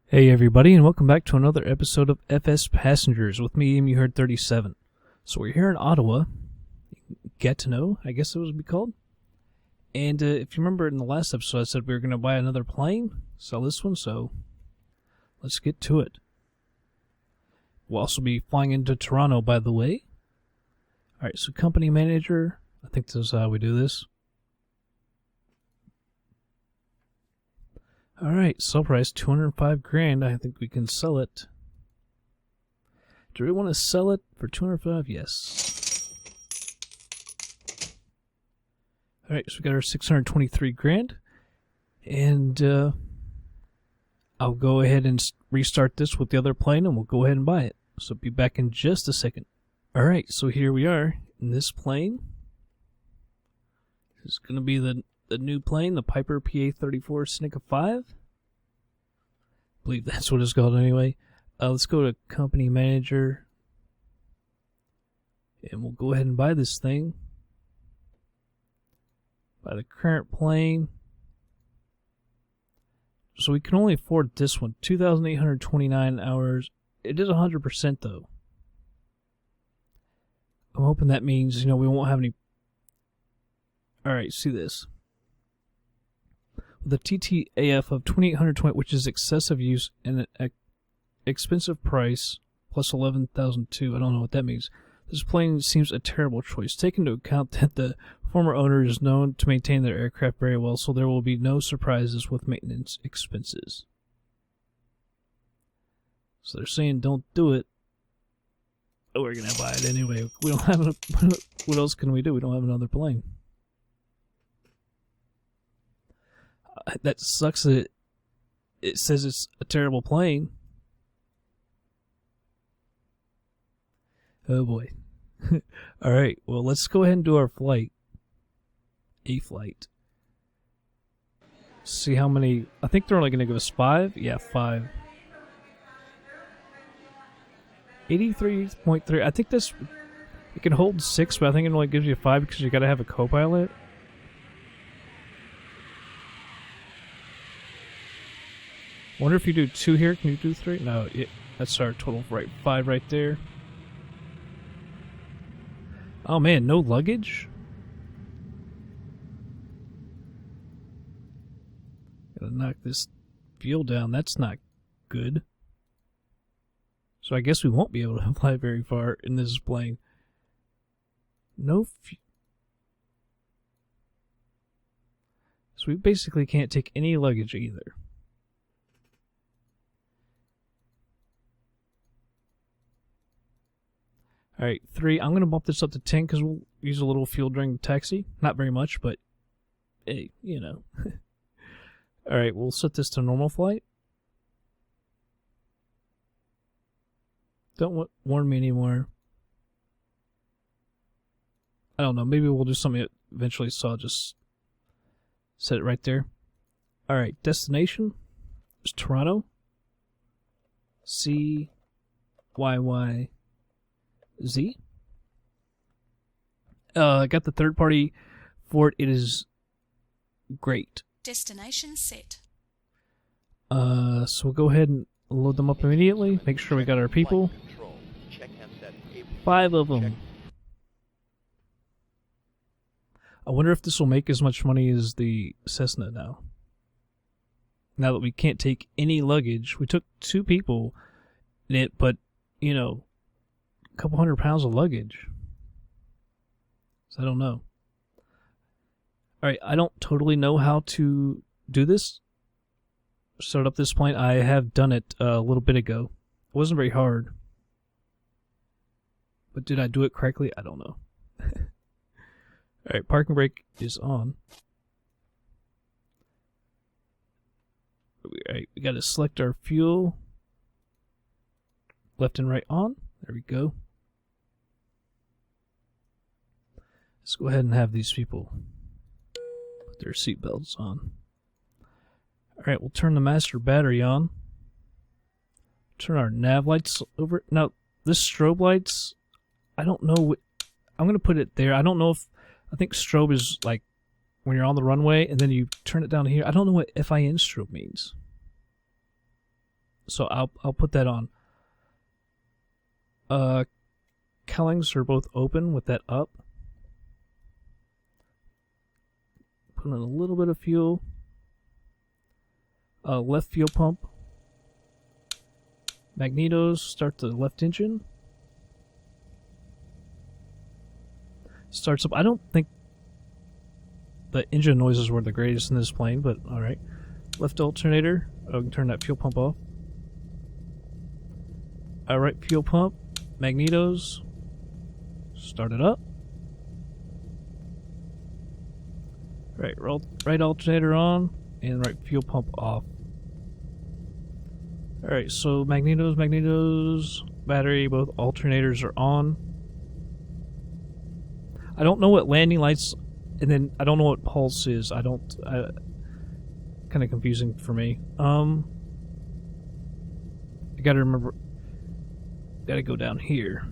Hey everybody, and welcome back to another episode of FsPassengers with me, EmuHerd37. So we're here in Ottawa, Gatineau, I guess it would be called. And if you remember in the last episode I said we were going to buy another plane, sell this one, so let's get to it. We'll also be flying into Toronto, by the way. Alright, so company manager, I think this is how we do this. Alright, sell price $205 grand. I think we can sell it. Do we want to sell it for $205? Yes. Alright, so we got our $623 grand. And I'll go ahead and restart this with the other plane and we'll go ahead and buy it. So be back in just a second. Alright, so here we are in this plane. This is going to be the new plane, the Piper PA-34 Seneca 5. I believe that's what it's called anyway. Let's go to company manager. And we'll go ahead and buy this thing. Buy the current plane. So we can only afford this one. 2,829 hours. It is 100% though. I'm hoping that means, we won't have any... Alright, see this. The TTAF of 2,820, which is excessive use and an expensive price, plus 11,002. I don't know what that means. This plane seems a terrible choice. Take into account that the former owner is known to maintain their aircraft very well, so there will be no surprises with maintenance expenses. So they're saying don't do it. Oh, we're going to buy it anyway. We don't have what else can we do? We don't have another plane. That sucks that it says it's a terrible plane. Oh boy. Alright, well let's go ahead and do our flight. A flight. See how many... I think they're only going to give us 5. Yeah, 5. 83.3. I think this... It can hold 6, but I think it only gives you 5 because you got to have a co-pilot. Wonder if you do 2 here, can you do 3? No, that's our total, right? 5 right there. Oh man, no luggage? Gotta knock this fuel down, that's not good. So I guess we won't be able to fly very far in this plane. No fuel. So we basically can't take any luggage either. Alright, 3. I'm going to bump this up to 10 because we'll use a little fuel during the taxi. Not very much, but hey, Alright, we'll set this to normal flight. Don't warn me anymore. I don't know, maybe we'll do something eventually, so I'll just set it right there. Alright, destination is Toronto. CYYZ. I got the third party for it. It is great. Destination set. So we'll go ahead and load them up immediately. Make sure we got our people. 5 of them. I wonder if this will make as much money as the Cessna now. Now that we can't take any luggage. We took 2 people in it, but, a couple 100 pounds of luggage. So I don't know. Alright, I don't totally know how to do this. Start up this plane. I have done it a little bit ago. It wasn't very hard. But did I do it correctly? I don't know. Alright, parking brake is on. Alright, we gotta select our fuel. Left and right on. There we go. Let's go ahead and have these people put their seatbelts on. Alright, we'll turn the master battery on. Turn our nav lights over. Now, this strobe lights, I don't know. I'm going to put it there. I don't know if... I think strobe is like when you're on the runway and then you turn it down here. I don't know what FIN strobe means. So I'll put that on. Cowlings are both open with that up. Put in a little bit of fuel. Left fuel pump. Magnetos, start the left engine. Starts up. I don't think the engine noises were the greatest in this plane, but alright. Left alternator. Oh, we can turn that fuel pump off. Alright, fuel pump. Magnetos. Start it up. Right alternator on. And right fuel pump off. Alright, so magnetos, battery, both alternators are on. I don't know what landing lights, and then I don't know what pulse is. Kind of confusing for me. I gotta remember, gotta go down here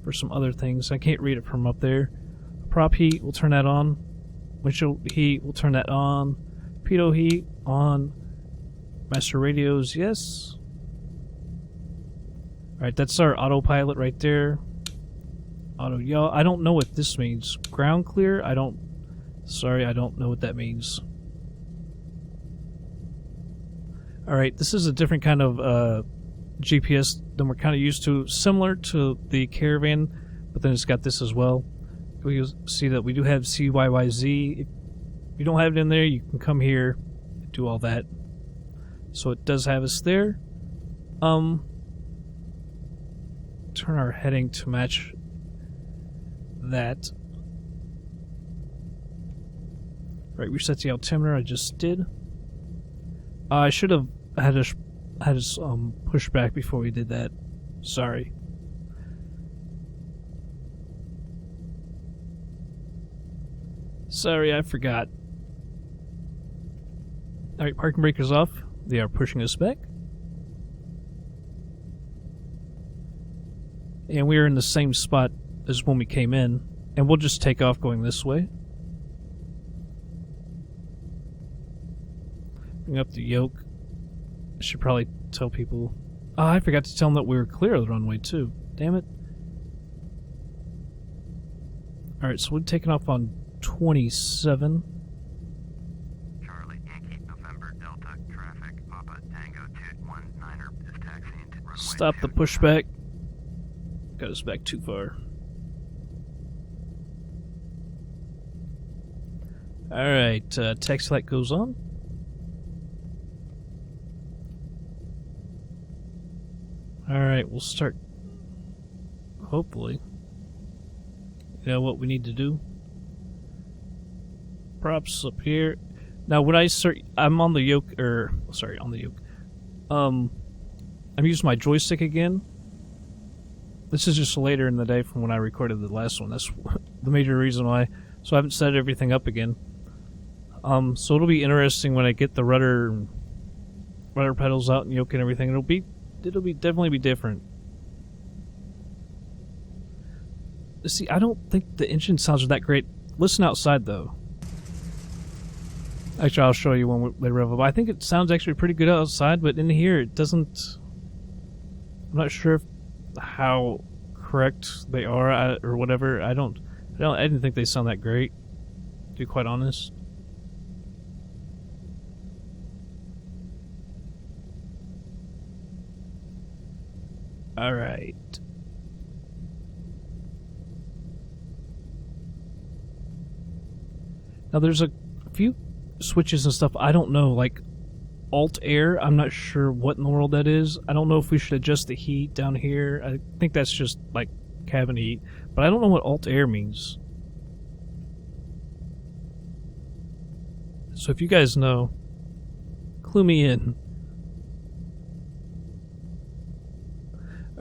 for some other things. I can't read it from up there. Prop heat, we'll turn that on. Windshield heat, we'll turn that on. Pitot heat, on. Master radios, yes. Alright, that's our autopilot right there. Auto yaw. I don't know what this means. Ground clear? Sorry, I don't know what that means. Alright, this is a different kind of GPS than we're kind of used to. Similar to the Caravan, but then it's got this as well. We see that we do have CYYZ. If you don't have it in there, you can come here and do all that. So it does have us there. Turn our heading to match that. Right, reset the altimeter. I just did. I should have had us push back before we did that. Sorry. Sorry, I forgot. Alright, parking brake is off. They are pushing us back. And we are in the same spot as when we came in. And we'll just take off going this way. Bring up the yoke. I should probably tell people. Oh, I forgot to tell them that we were clear of the runway too. Damn it. Alright, so we're taking off on 27. Charlie, Yankee, November, Delta, traffic, Papa, Tango, 219er is taxiing to runway. Stop the pushback. Got us back too far. Alright, taxi light goes on. Alright, we'll start. Hopefully. You know what we need to do? Props up here. Now, when I start, I'm on the yoke, on the yoke. I'm using my joystick again. This is just later in the day from when I recorded the last one. That's the major reason why. So I haven't set everything up again. So it'll be interesting when I get the rudder pedals out and yoke and everything. It'll definitely be different. See, I don't think the engine sounds are that great. Listen outside though. Actually, I'll show you when they rev up. I think it sounds actually pretty good outside, but in here it doesn't. I'm not sure how correct they are or whatever. I didn't think they sound that great, to be quite honest. All right. Now there's a few switches and stuff I don't know, like Alt Air. I'm not sure what in the world that is. I don't know if we should adjust the heat down here. I think that's just like cabin heat, but I don't know what Alt Air means. So if you guys know, clue me in.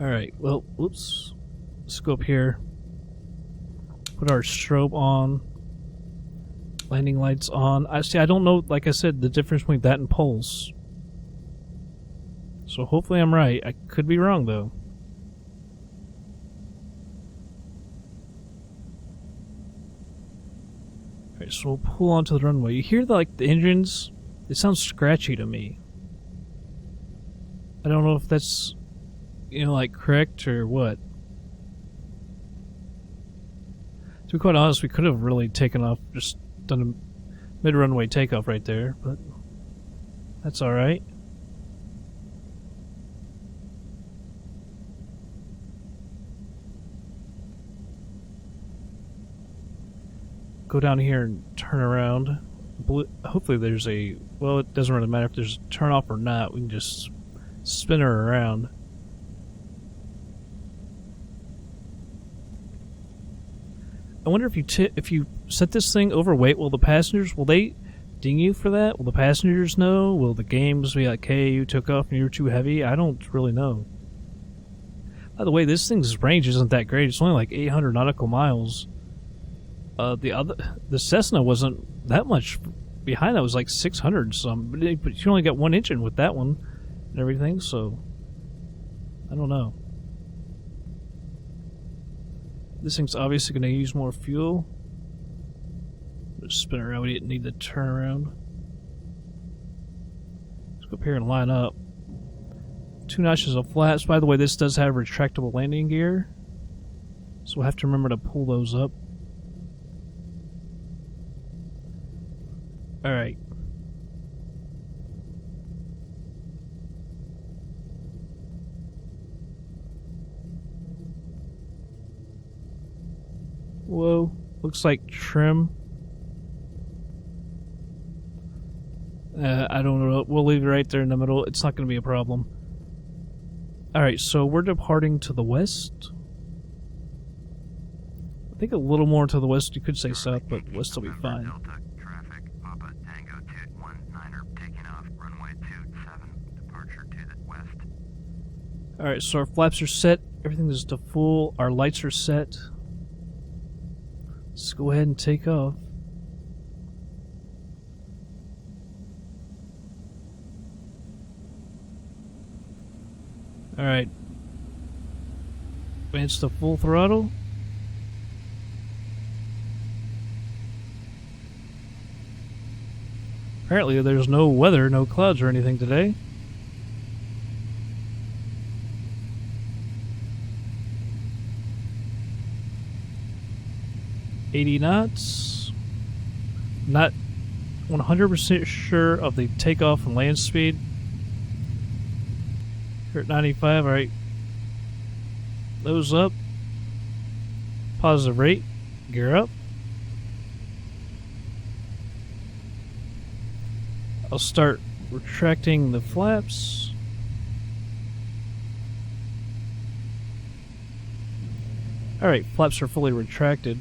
Alright, well, whoops. Let's go up here. Put our strobe on. Landing lights on. I don't know, like I said, the difference between that and pulse. So hopefully I'm right. I could be wrong, though. Alright, so we'll pull onto the runway. You hear the engines? It sounds scratchy to me. I don't know if that's, like correct or what. To be quite honest, we could have really taken off, just done a mid-runway takeoff right there, but that's alright. Go down here and turn around. Hopefully there's a... Well, it doesn't really matter if there's a turn off or not. We can just spin her around. I wonder if you set this thing overweight, will the passengers... Will they ding you for that? Will the passengers know? Will the games be like, hey, you took off and you were too heavy? I don't really know. By the way, this thing's range isn't that great. It's only like 800 nautical miles. The Cessna wasn't that much behind. That was like 600 some, but you only got one engine with that one and everything, so I don't know. This thing's obviously going to use more fuel. Just spin around. We didn't need to turn around. Let's go up here and line up. 2 notches of flaps. By the way, this does have retractable landing gear, so we'll have to remember to pull those up. Alright. Whoa. Looks like trim. I don't know. We'll leave it right there in the middle. It's not going to be a problem. Alright, so we're departing to the west. I think a little more to the west. You could say south, but west will be fine. Delta traffic, Papa Tango 219er, taking off runway 27, departure to the west. Alright, so our flaps are set. Everything is to full. Our lights are set. Let's go ahead and take off. Alright. Advance to full throttle. Apparently there's no weather, no clouds or anything today. $80 knots. Not 100% sure of the takeoff and land speed. Here at 95, alright. Nose up. Positive rate. Gear up. I'll start retracting the flaps. Alright, flaps are fully retracted.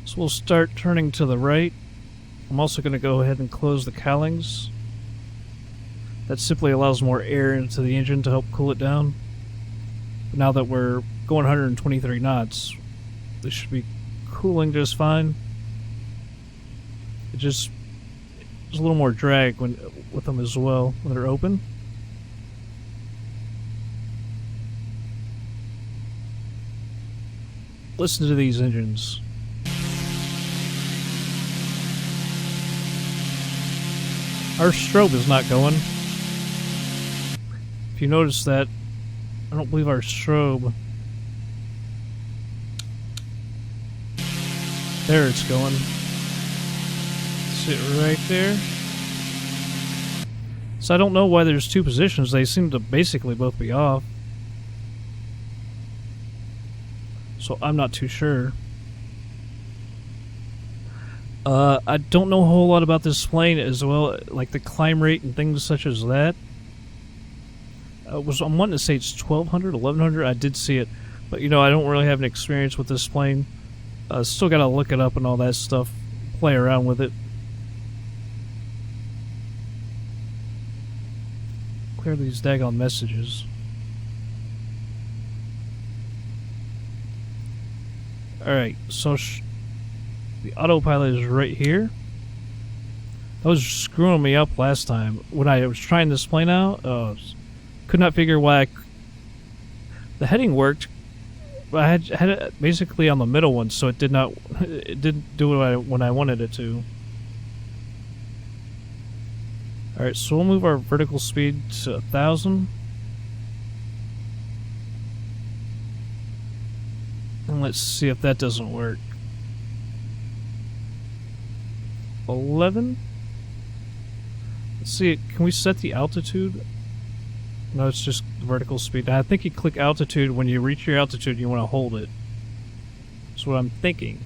So we'll start turning to the right. I'm also going to go ahead and close the cowlings. That simply allows more air into the engine to help cool it down. But now that we're going 123 knots, this should be cooling just fine. There's a little more drag with them as well when they're open. Listen to these engines. Our strobe is not going. If you notice that, I don't believe our strobe... There it's going. Sit right there. So I don't know why there's two positions. They seem to basically both be off. So I'm not too sure. I don't know a whole lot about this plane as well, like the climb rate and things such as that. I'm wanting to say it's 1200, 1100. I did see it, but I don't really have an experience with this plane. Still got to look it up and all that stuff, play around with it. Clear these daggone messages. Alright, so the autopilot is right here. That was screwing me up last time. When I was trying this plane out, could not figure why the heading worked, but I had it basically on the middle one, so it didn't do it when I wanted it to. Alright, so we'll move our vertical speed to 1,000. And let's see if that doesn't work. 11? Let's see, can we set the altitude? No, it's just vertical speed. I think you click altitude. When you reach your altitude, you want to hold it. That's what I'm thinking.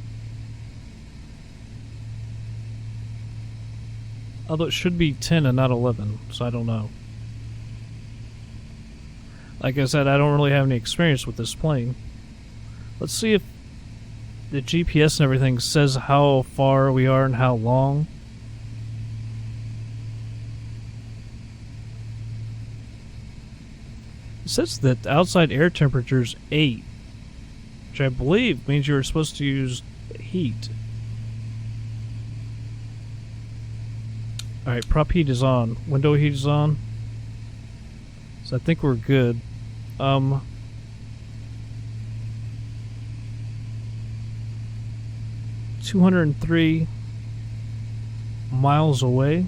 Although it should be 10 and not 11, so I don't know. Like I said, I don't really have any experience with this plane. Let's see if the GPS and everything says how far we are and how long. It says that the outside air temperature is 8, which I believe means you're supposed to use heat. Alright, prop heat is on. Window heat is on. So I think we're good. 203 miles away.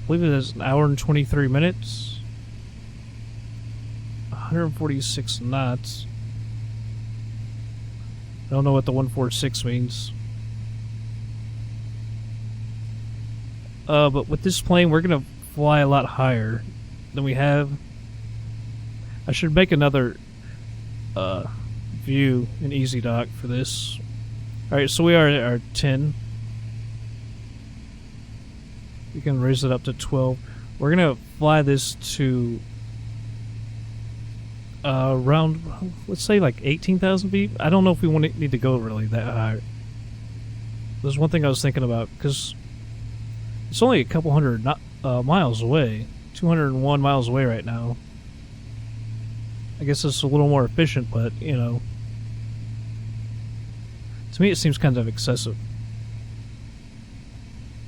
I believe it is an hour and 23 minutes. 146 knots. I don't know what the 146 means. But with this plane, we're going to fly a lot higher than we have. I should make another view in EZDok for this. Alright, so we are at our 10. We can raise it up to 12. We're going to fly this to around, let's say like 18,000 feet. I don't know if we need to go really that high. There's one thing I was thinking about, because it's only a couple hundred miles away. 201 miles away right now. I guess it's a little more efficient, but, you know, to me it seems kind of excessive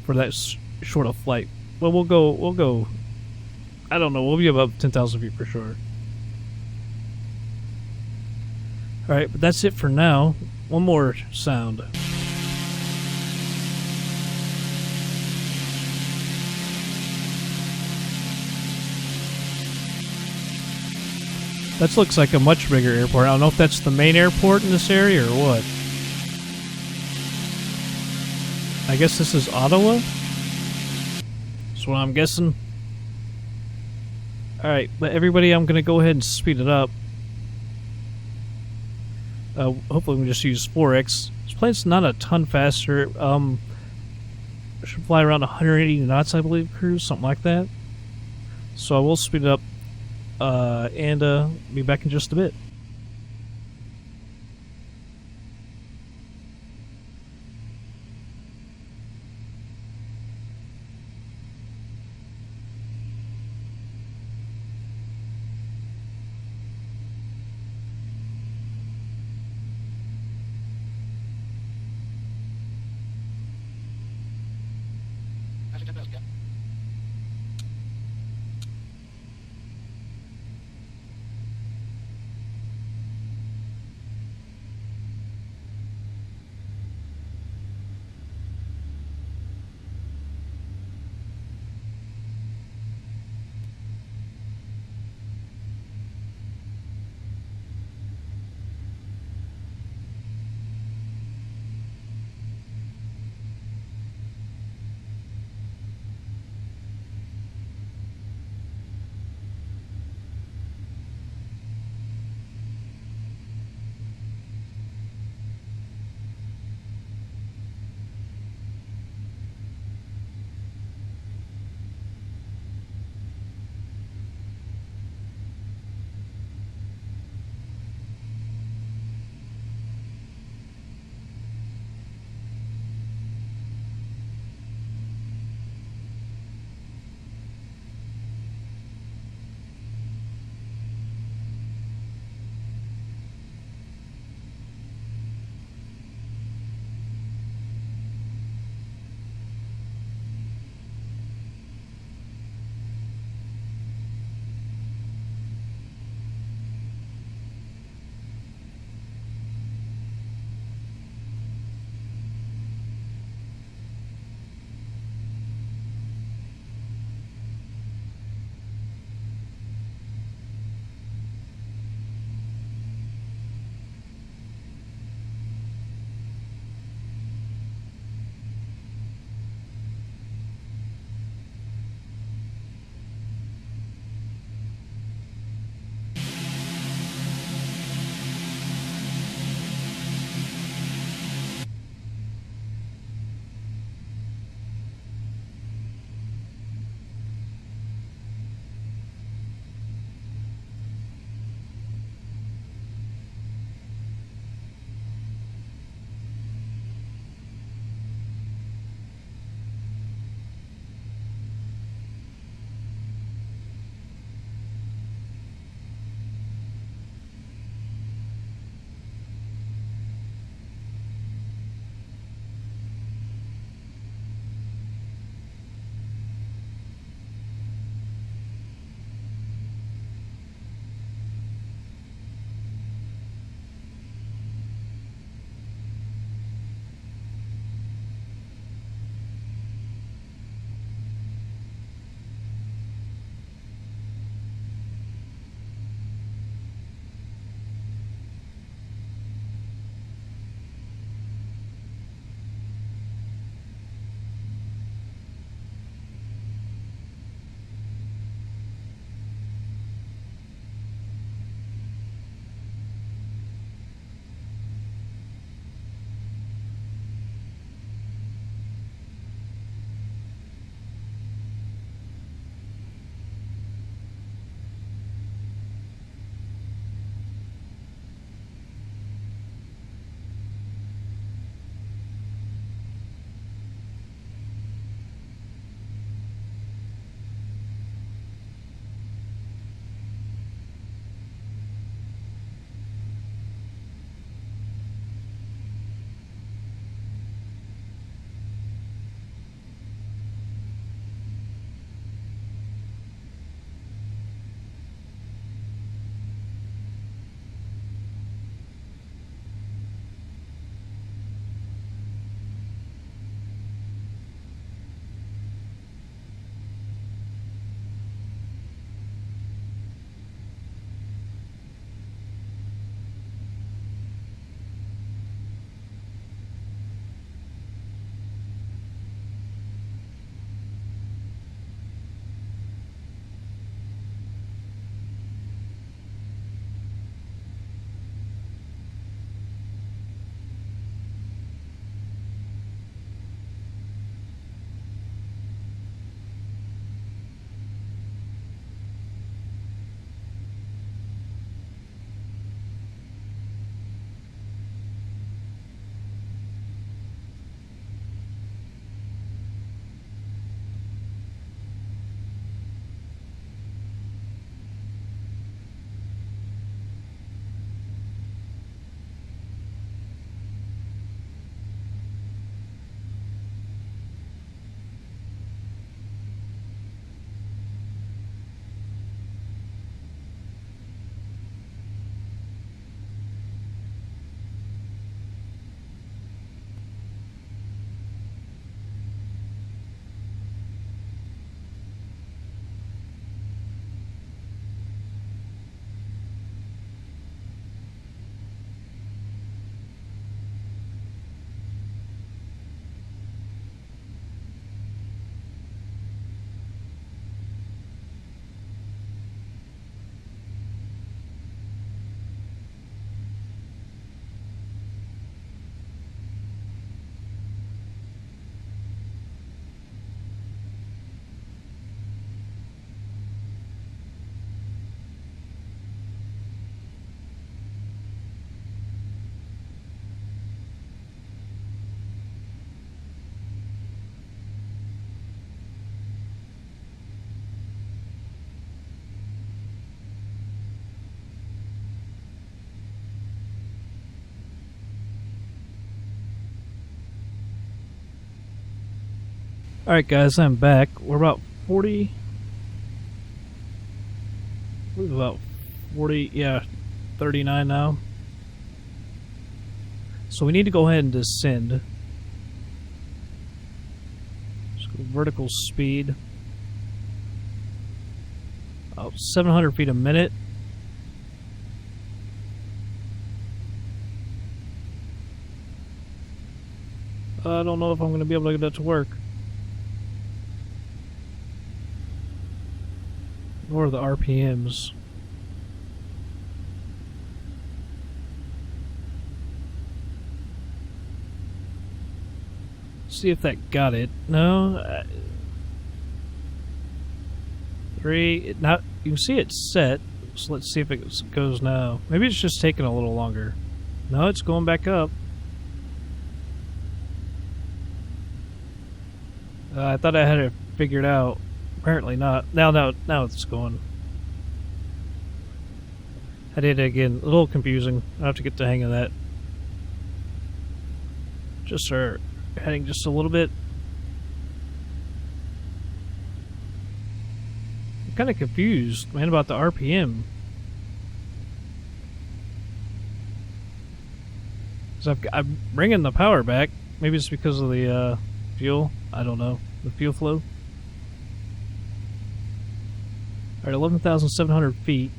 for that short of flight. Well, we'll go, I don't know, we'll be above 10,000 feet for sure. Alright, but that's it for now. One more sound. That looks like a much bigger airport. I don't know if that's the main airport in this area or what. I guess this is Ottawa? That's what I'm guessing. Alright, but everybody, I'm going to go ahead and speed it up. Hopefully we can just use 4x. This plane's not a ton faster. Should fly around 180 knots, I believe, cruise, something like that. So I will speed it up and be back in just a bit. Alright guys, I'm back. We're about 40... We're about 40, yeah, 39 now. So we need to go ahead and descend. Just go vertical speed. 700 feet a minute. I don't know if I'm going to be able to get that to work. What are the RPMs? See if that got it. No. 3. Not. You can see it's set. So let's see if it goes now. Maybe it's just taking a little longer. No, it's going back up. I thought I had it figured out. Apparently not. Now it's going. I did it again. A little confusing. I have to get the hang of that. Just start heading just a little bit. I'm kind of confused, man, about the RPM. Because I'm bringing the power back. Maybe it's because of the fuel. I don't know. The fuel flow. Alright, 11,700 feet.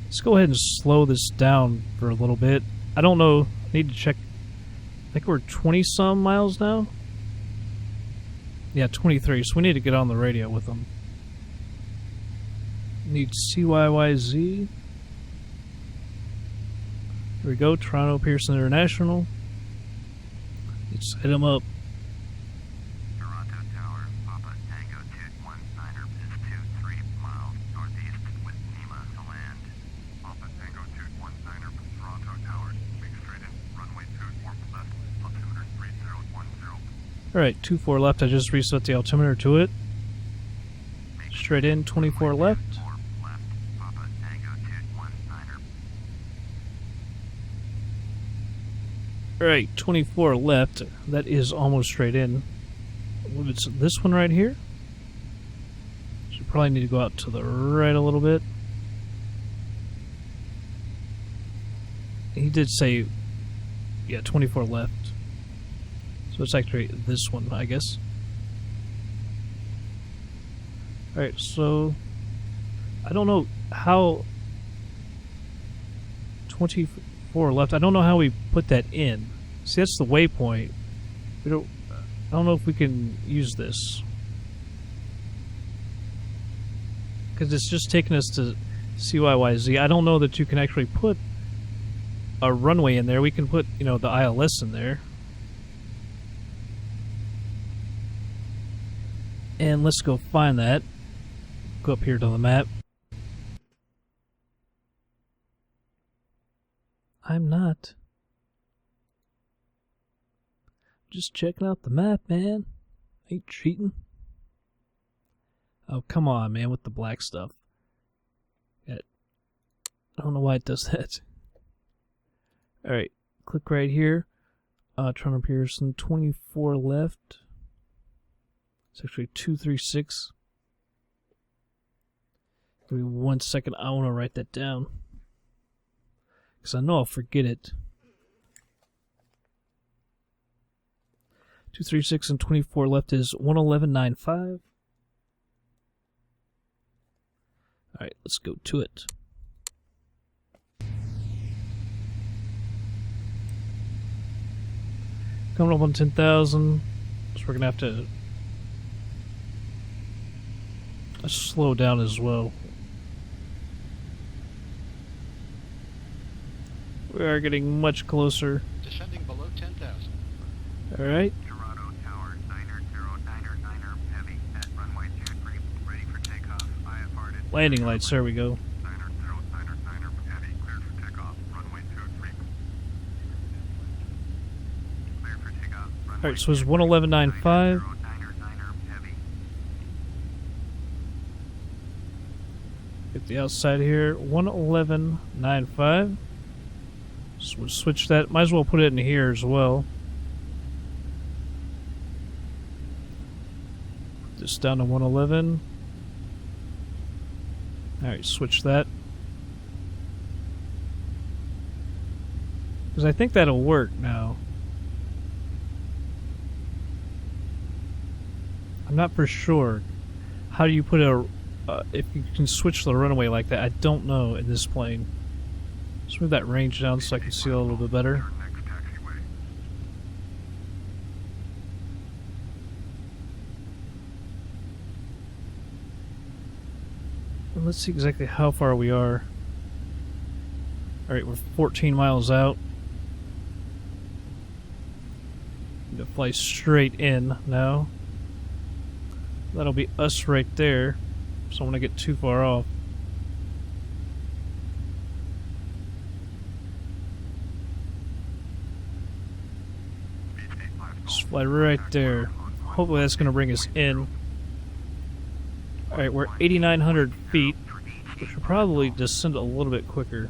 Let's go ahead and slow this down for a little bit. I don't know. I need to check. I think we're 20-some miles now. Yeah, 23. So we need to get on the radio with them. Need CYYZ. Here we go. Toronto Pearson International. Let's hit them up. Toronto Tower, Papa Tango 219er is 23 miles northeast with NEMA to land. Papa Tango 219er from Toronto Tower, make straight in, runway 24 left, altimeter 3010. Alright, 24 left. I just reset the altimeter to it. Straight in, 24 left. Left, Papa Tango 219er. Alright, 24 left. That is almost straight in. If it's this one right here. So probably need to go out to the right a little bit. He did say, yeah, 24 left. So it's actually this one, I guess. Alright, so I don't know how 24 left. I don't know how we put that in. See, that's the waypoint. I don't know if we can use this. Because it's just taking us to CYYZ. I don't know that you can actually put a runway in there. We can put, you know, the ILS in there. And let's go find that. Go up here to the map. I'm not. Just checking out the map, man. Ain't cheating. Oh, come on, man, with the black stuff. I don't know why it does that. Alright, click right here. Toronto Pearson, 24 left. It's actually 236. Give me 1 second. I want to write that down. Because I know I'll forget it. 236 and 24 left is 111.95. Alright, let's go to it. Coming up on 10,000. So we're going to have to slow down as well. We are getting much closer. Descending below 10,000. Alright. Toronto Tower, Niner heavy at runway 23, ready for takeoff. I have hearted. Landing lights, there we go. Niner heavy, cleared for takeoff. Runway 23. Cleared for takeoff. Alright, so it's 111.95. Heavy. Get the outside here. 111.95. So we'll switch that. Might as well put it in here as well. Just down to 111. Alright, switch that. Because I think that'll work now. I'm not for sure. How do you put a... if you can switch the runway like that, I don't know in this plane. Let's move that range down so I can see a little bit better. And let's see exactly how far we are. Alright, we're 14 miles out. Need to fly straight in now. That'll be us right there. So I don't want to get too far off. Just fly right there. Hopefully that's going to bring us in. Alright, we're 8,900 feet, which should probably descend a little bit quicker.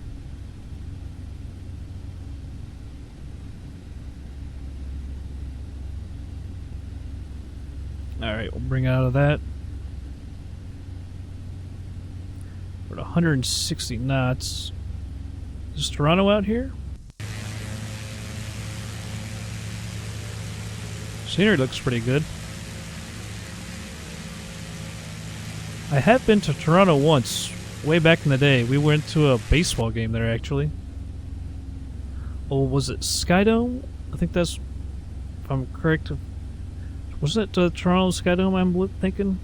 Alright, we'll bring out of that. We're at 160 knots. Is Toronto out here? Scenery looks pretty good. I have been to Toronto once, way back in the day. We went to a baseball game there, actually. Oh, was it Skydome? I think that's, if I'm correct. Was it Toronto Skydome I'm thinking?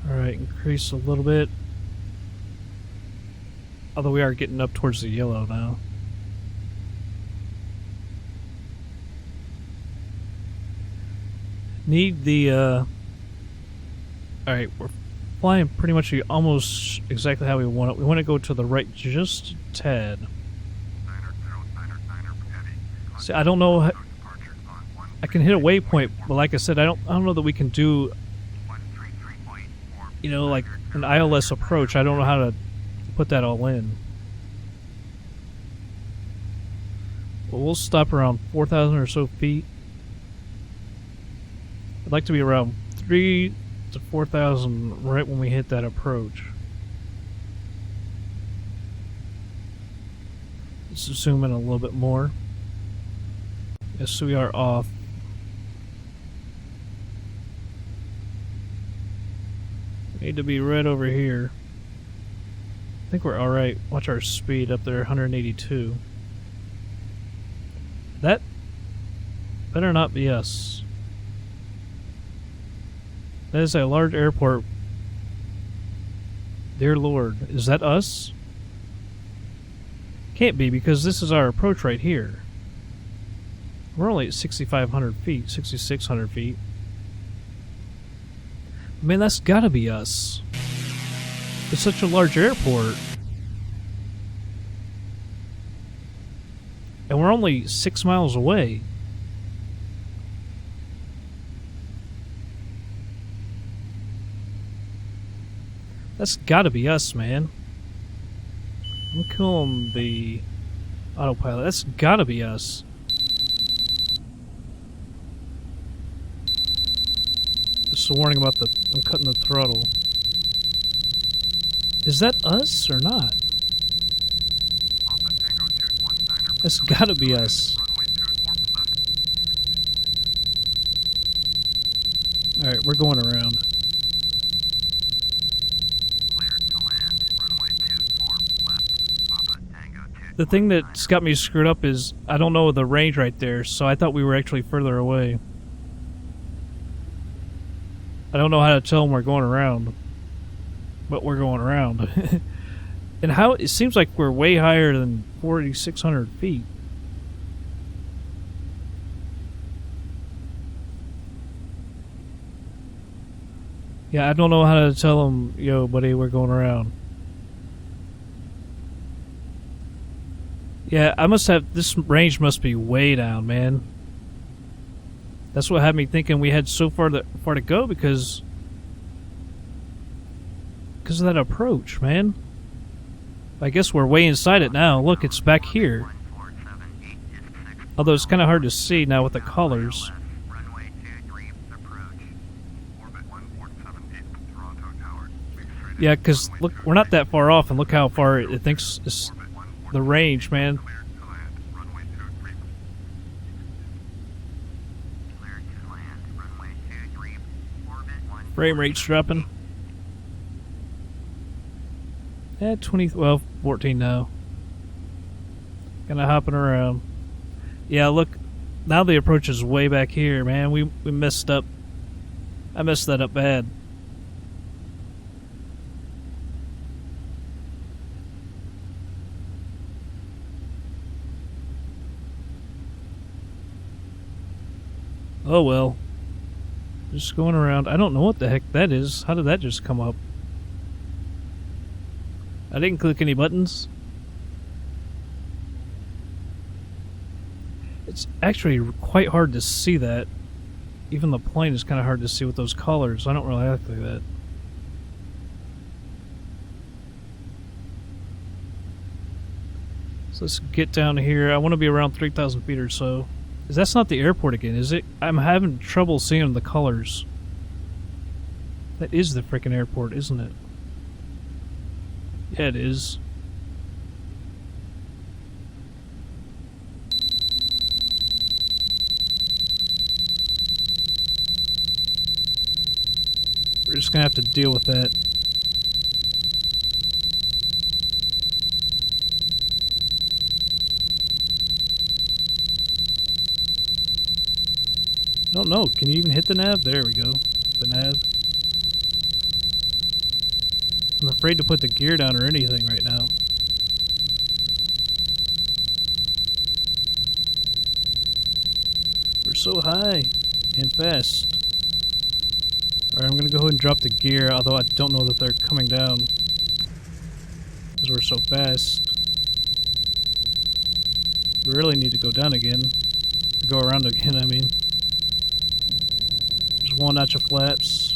Alright, increase a little bit. Although we are getting up towards the yellow now. Need the, Alright, we're flying pretty much almost exactly how we want it. We want to go to the right just a tad. See, I don't know. I can hit a waypoint, but like I said, I don't know that we can do, you know, like an ILS approach. I don't know how to put that all in. But we'll stop around 4,000 or so feet. I'd like to be around 3 to 4,000 right when we hit that approach. Let's zoom in a little bit more. Yes, so we are off. We need to be right over here. I think we're alright. Watch our speed up there, 182. That better not be us. That is a large airport. Dear Lord, is that us? Can't be, because this is our approach right here. We're only at 6,500 feet, 6,600 feet. Man, that's gotta be us. It's such a large airport. And we're only 6 miles away. That's gotta be us, man. I'm killing the autopilot. That's gotta be us. Just a warning about I'm cutting the throttle. Is that us or not? That's gotta be us. Alright, we're going around. The thing that's got me screwed up is I don't know the range right there, so I thought we were actually further away. I don't know how to tell them we're going around, but we're going around. And how it seems like we're way higher than 4,600 feet. Yeah, I don't know how to tell them, yo, buddy, we're going around. Yeah, I must have, this range must be way down, man. That's what had me thinking we had so far to go because of that approach, man. I guess we're way inside it now. Look, it's back here. Although it's kind of hard to see now with the colors. Yeah, because look, we're not that far off, and look how far it thinks is the range, man. Frame rate's dropping. At 20, well, 14 now. Kinda hopping around. Yeah, look, now the approach is way back here, man. We messed up. I messed that up bad. Oh well. Just going around. I don't know what the heck that is. How did that just come up? I didn't click any buttons. It's actually quite hard to see that. Even the plane is kind of hard to see with those colors. I don't really like that. So let's get down here. I want to be around 3,000 feet or so. That's not the airport again, is it? I'm having trouble seeing the colors. That is the frickin' airport, isn't it? Yeah, it is. We're just gonna have to deal with that. I don't know. Can you even hit the nav? There we go. The nav. I'm afraid to put the gear down or anything right now. We're so high and fast. Alright, I'm going to go ahead and drop the gear, although I don't know that they're coming down. Because we're so fast. We really need to go down again. Go around again, I mean. Just one notch of flaps.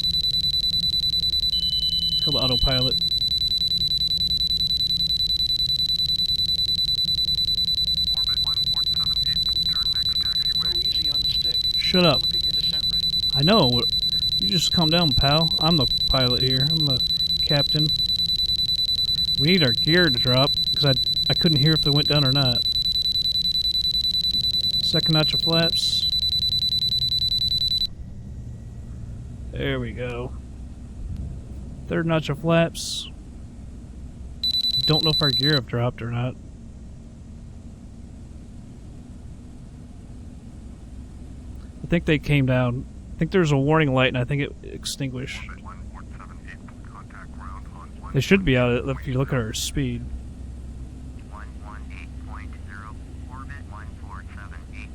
Kill the autopilot. Orbit 1478, turn next taxiway. Go easy on the stick. Shut up. Look at your descent rate. I know. You just calm down, pal. I'm the pilot here. I'm the captain. We need our gear to drop, because I couldn't hear if they went down or not. Second notch of flaps. There we go. Third notch of flaps. Don't know if our gear have dropped or not. I think they came down. I think there's a warning light and I think it extinguished. Orbit 1478, contact ground on They should be out if you look at our speed. 118.0, orbit 1478.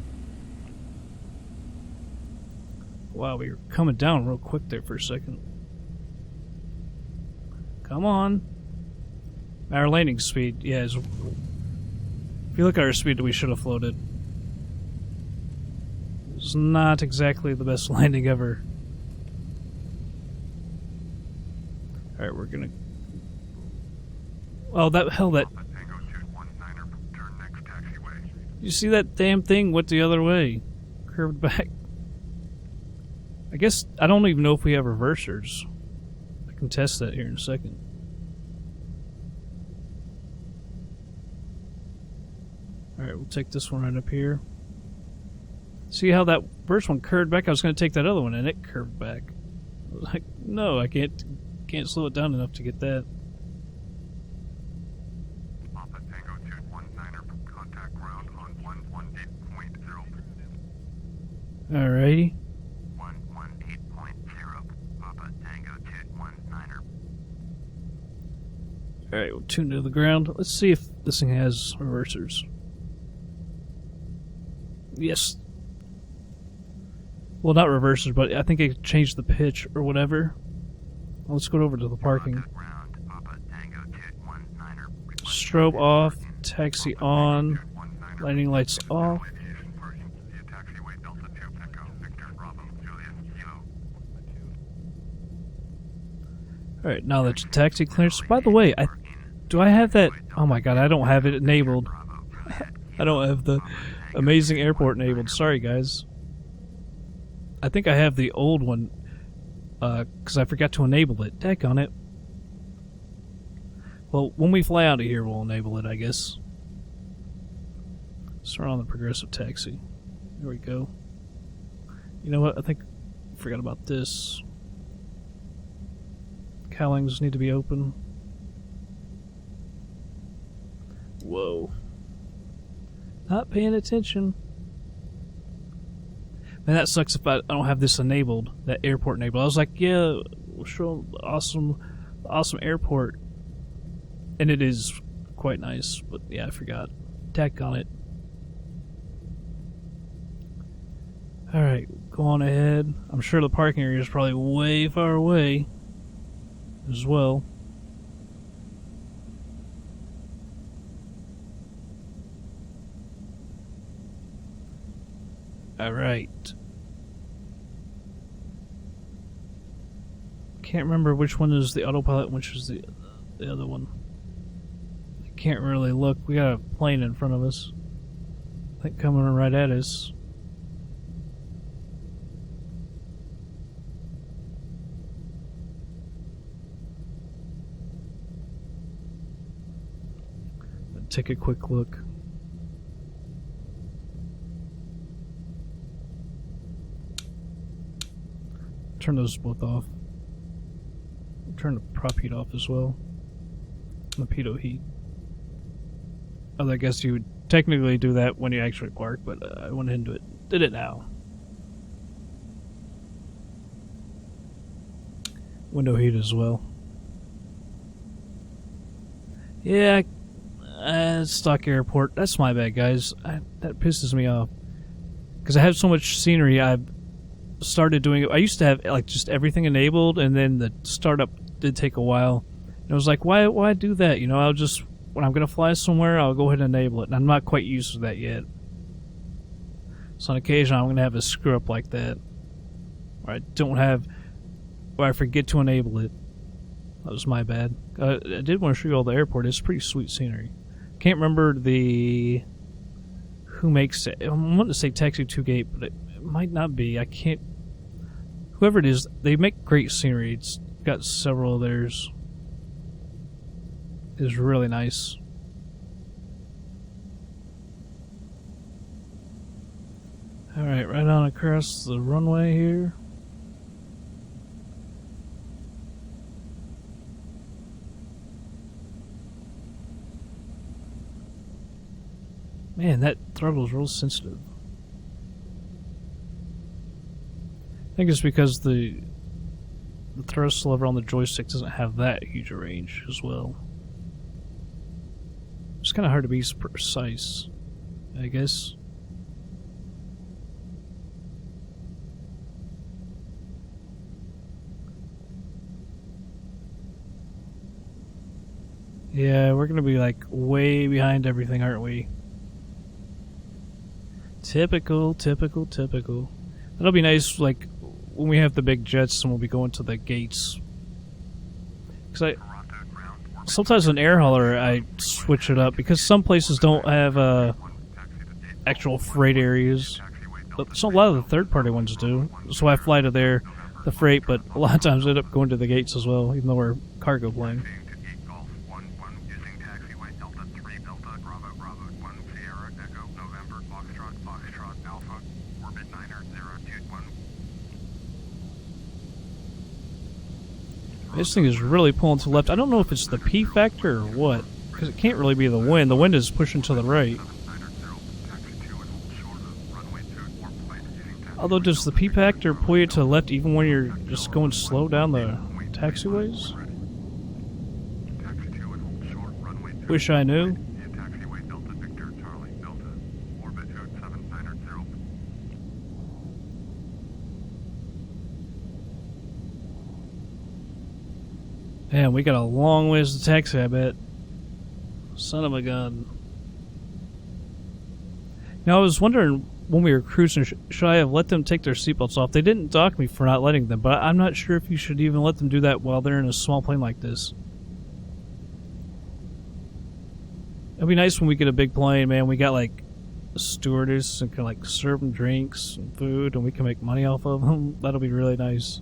Wow, we were coming down real quick there for a second. Come on. Our landing speed, yeah, if you look at our speed, we should have floated. It's not exactly the best landing ever. Alright, we're gonna... Oh, that... Hell, that... Papa Tango 219er, turn next taxiway. You see that damn thing went the other way? Curved back. I guess... I don't even know if we have reversers. I can test that here in a second. Alright, we'll take this one right up here. See how that first one curved back? I was going to take that other one and it curved back. I was like, no, I can't slow it down enough to get that. Papa Tango 219er, contact ground on 118.0. Alrighty. 118.0, Papa Tango 219er. Alright, we'll tune to the ground. Let's see if this thing has reversers. Yes. Well, not reversers, but I think it changed the pitch or whatever. Let's go over to the parking. Ground, Papa Tango 219er. Strobe off, taxi on, landing lights off. Alright, now that's taxi clearance. By the way, do I have that? Oh my god, I don't have it enabled. I don't have the amazing airport enabled. Sorry, guys. I think I have the old one, because I forgot to enable it. Daggone it. Well, when we fly out of here, we'll enable it, I guess. Start on the progressive taxi. There we go. You know what? I think I forgot about this. Cowlings need to be open. Whoa. Not paying attention. Man, that sucks if I don't have this enabled, that airport enabled. I was like, yeah, we'll show them the awesome airport. And it is quite nice, but yeah, I forgot. Tack on it. Alright, go on ahead. I'm sure the parking area is probably way far away as well. Alright. Can't remember which one is the autopilot and which is the other one. I can't really look. We got a plane in front of us. I think coming right at us. Take a quick look. Turn those both off. Turn the prop heat off as well. And the pitot heat. Although I guess you would technically do that when you actually park, but I went into it. Did it now. Window heat as well. Yeah, stock airport. That's my bad, guys. That pisses me off. Because I have so much scenery, I've started doing it. I used to have like just everything enabled, and then the startup did take a while. And I was like, why do that? You know, I'll just, when I'm going to fly somewhere, I'll go ahead and enable it. And I'm not quite used to that yet. So on occasion, I'm going to have a screw up like that. Where I don't have, or I forget to enable it. That was my bad. I did want to show you all the airport. It's pretty sweet scenery. Can't remember who makes it. I wanted to say Taxi 2 Gate, but it might not be. I can't. Whoever it is, they make great scenery. It's got several of theirs. It's really nice. Alright, right on across the runway here. Man, that throttle is real sensitive. I think it's because the thrust lever on the joystick doesn't have that huge a range as well. It's kind of hard to be precise, I guess. Yeah, we're gonna be like way behind everything, aren't we? Typical. That'll be nice, like, when we have the big jets and we'll be going to the gates. Because sometimes an air hauler, I switch it up, because some places don't have actual freight areas. But so a lot of the third-party ones do. So I fly to the freight, but a lot of times I end up going to the gates as well, even though we're a cargo plane. This thing is really pulling to the left. I don't know if it's the P factor or what, because it can't really be the wind. The wind is pushing to the right. Although, does the P factor pull you to the left even when you're just going slow down the taxiways? Wish I knew. Man, we got a long ways to taxi, I bet. Son of a gun. Now, I was wondering when we were cruising, should I have let them take their seatbelts off? They didn't dock me for not letting them, but I'm not sure if you should even let them do that while they're in a small plane like this. It'd be nice when we get a big plane, man. We got like a stewardess and can like serve them drinks and food, and we can make money off of them. That'll be really nice.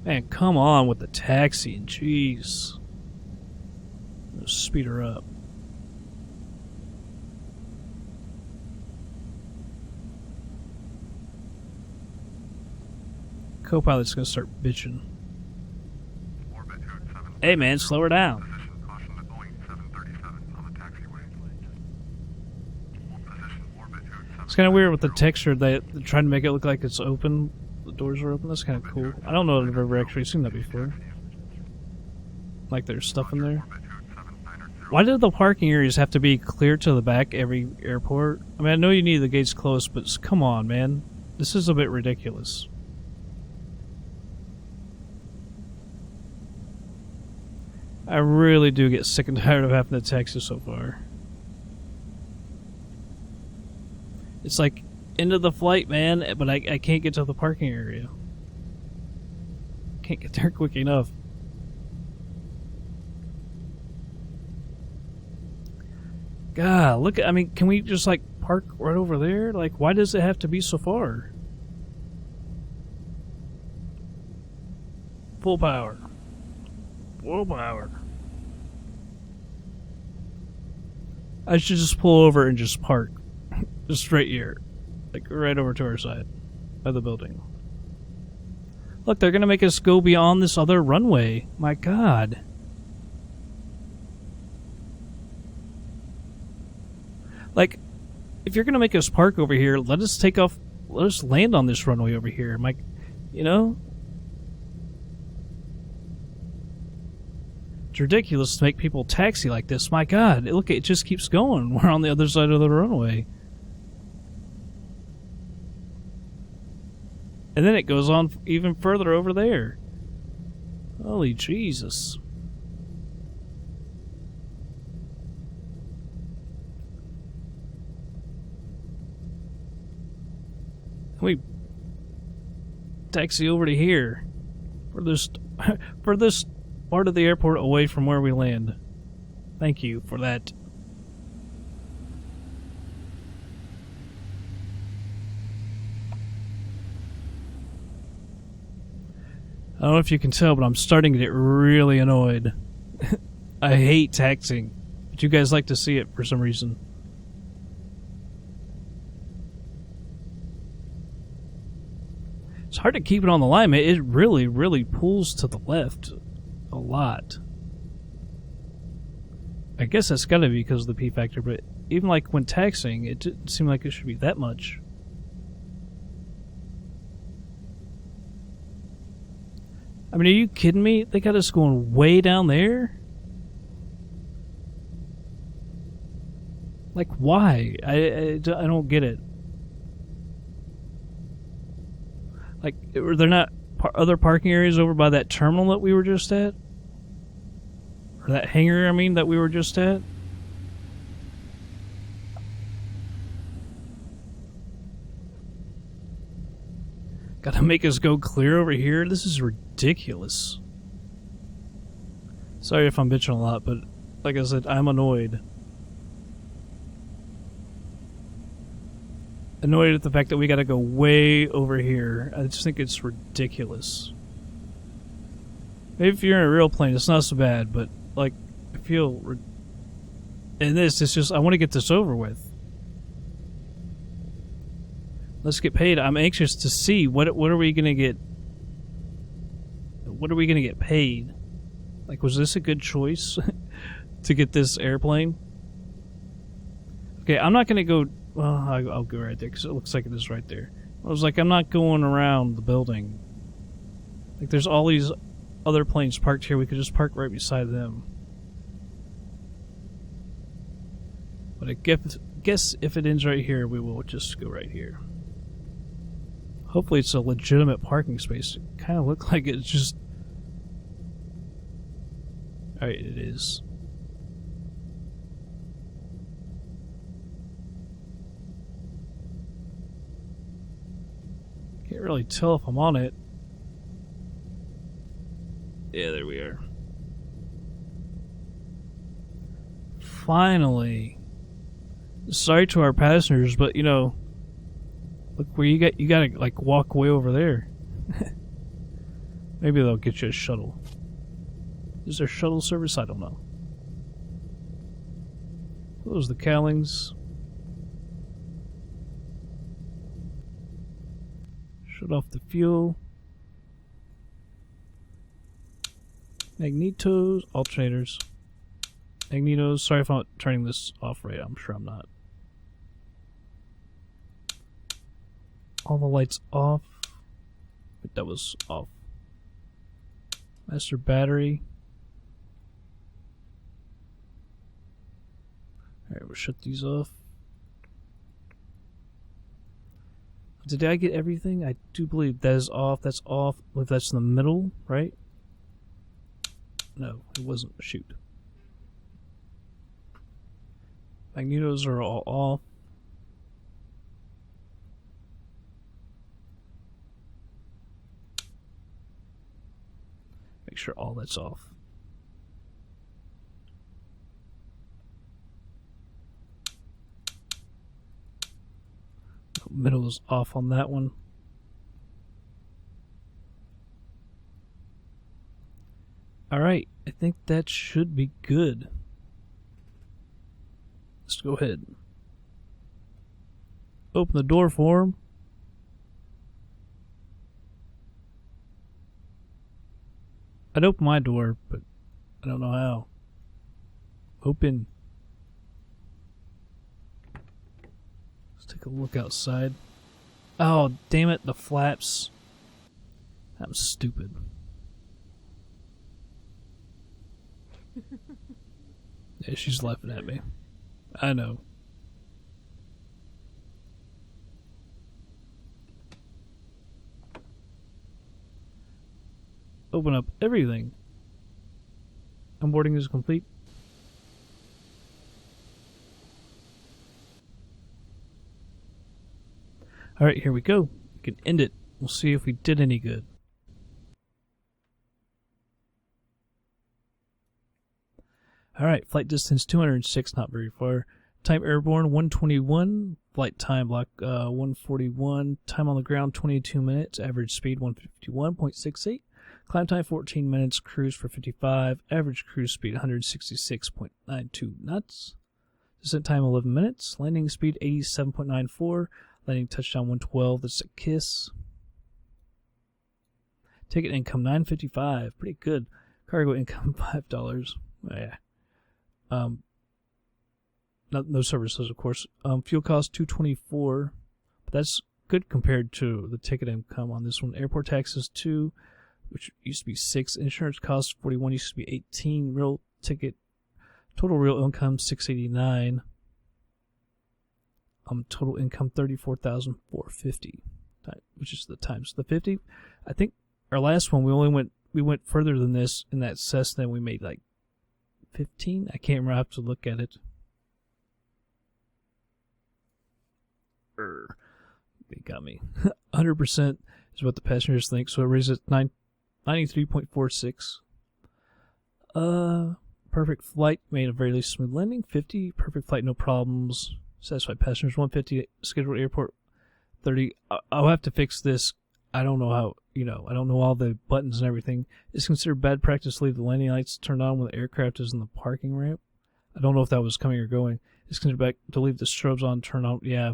Man, come on with the taxiing, jeez. Let's speed her up. Co-pilot's gonna start bitching. Hey man, slow her down. It's kind of weird with the texture. They try to make it look like it's open. The doors are open. That's kind of cool. I don't know if I've ever actually seen that before. Like there's stuff in there. Why did the parking areas have to be clear to the back every airport? I mean, I know you need the gates closed, but come on, man. This is a bit ridiculous. I really do get sick and tired of having to taxi so far. It's like, end of the flight, man, but I can't get to the parking area. Can't get there quick enough. God, look at, I mean, can we just like park right over there? Like, why does it have to be so far? Full power. Full power. I should just pull over and just park. Just right here. Like, right over to our side. By the building. Look, they're gonna make us go beyond this other runway. My God. Like, if you're gonna make us park over here, let us take off, let us land on this runway over here. Like, you know? It's ridiculous to make people taxi like this. My God, look, it just keeps going. We're on the other side of the runway. And then it goes on even further over there. Holy Jesus. We taxi over to here. For this part of the airport away from where we land. Thank you for that. I don't know if you can tell, but I'm starting to get really annoyed. I hate taxiing, but you guys like to see it for some reason. It's hard to keep it on the line, man. It really, really pulls to the left a lot. I guess that's got to be because of the P factor, but even like when taxiing, it didn't seem like it should be that much. I mean, are you kidding me? They got us going way down there? Like, why? I don't get it. Like, were there not other parking areas over by that terminal that we were just at? Or that hangar, I mean, that we were just at? Gotta make us go clear over here? This is ridiculous. Sorry if I'm bitching a lot, but like I said, I'm annoyed. Annoyed at the fact that we gotta go way over here. I just think it's ridiculous. Maybe if you're in a real plane, it's not so bad, but like, I feel... in this, it's just, I want to get this over with. Let's get paid. I'm anxious to see what are we gonna get. What are we gonna get paid? Like, was this a good choice to get this airplane? Okay, I'm not gonna go. Well, I'll go right there because it looks like it is right there. I was like, I'm not going around the building. Like, there's all these other planes parked here. We could just park right beside them. But I guess if it ends right here, we will just go right here. Hopefully it's a legitimate parking space. It kind of looked like it's just... Alright, it is. Can't really tell if I'm on it. Yeah, there we are. Finally. Sorry to our passengers, but you know, look where you gotta like walk way over there. Maybe they'll get you a shuttle. Is there shuttle service? I don't know. Those are the cowlings. Shut off the fuel. Magnetos, alternators. Magnetos. Sorry if I'm not turning this off right. I'm sure I'm not. All the lights off. Wait, that was off. Master battery. Alright, we'll shut these off. Did I get everything? I do believe that is off. That's off. I believe that's in the middle, right? No, it wasn't. Shoot. Magnetos are all off. Make sure all that's off. Middle is off on that one. Alright, I think that should be good. Let's go ahead. Open the door for him. I'd open my door, but I don't know how. Open. Let's take a look outside. Oh, damn it, the flaps. I'm stupid. Yeah, she's laughing at me. I know. Open up everything. Onboarding is complete. Alright, here we go. We can end it. We'll see if we did any good. Alright, flight distance 206, not very far. Time airborne 121. Flight time block 141. Time on the ground 22 minutes. Average speed 151.68. Climb time 14 minutes. Cruise for 55. Average cruise speed 166.92 knots. Descent time 11 minutes. Landing speed 87.94. Landing touchdown 112. That's a kiss. Ticket income $9.55. Pretty good. Cargo income $5. Oh, yeah. No services, of course. Fuel cost $2.24, but that's good compared to the ticket income on this one. Airport taxes $2, which used to be $6. Insurance cost $41, used to be $18. Real ticket, total real income $689. Total income $34,450, which is the times the 50. I think our last one we went further than this in that Cessna. We made like 15. I can't remember. I have to look at it. They got me. 100% is what the passengers think, so it raises 93.46. Perfect flight, made a very smooth landing. 50. Perfect flight, no problems. Satisfied passengers. 150. Scheduled airport 30. I'll have to fix this. I don't know how. I don't know all the buttons and everything. It's considered bad practice to leave the landing lights turned on when the aircraft is in the parking ramp. I don't know if that was coming or going. It's considered bad to leave the strobes on, turn on. Yeah,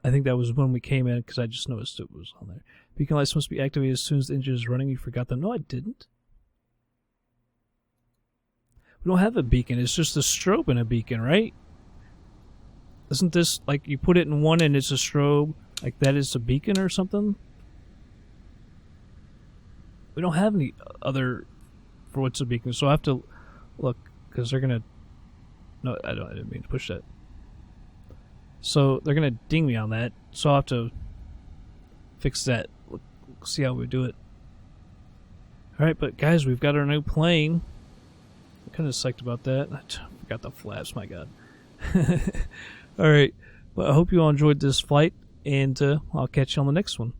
I think that was when we came in because I just noticed it was on there. Beacon lights must be activated as soon as the engine is running. You forgot them. No, I didn't. We don't have a beacon. It's just a strobe and a beacon, right? Isn't this like you put it in one and it's a strobe? Like that is a beacon or something? We don't have any other for what's a beacon, so I have to look because they're gonna. No, I didn't mean to push that. So they're gonna ding me on that, so I'll have to fix that. See how we do it. All right, but guys, we've got our new plane. I'm kind of psyched about that. I forgot the flaps. My God. All right, but I hope you all enjoyed this flight, and I'll catch you on the next one.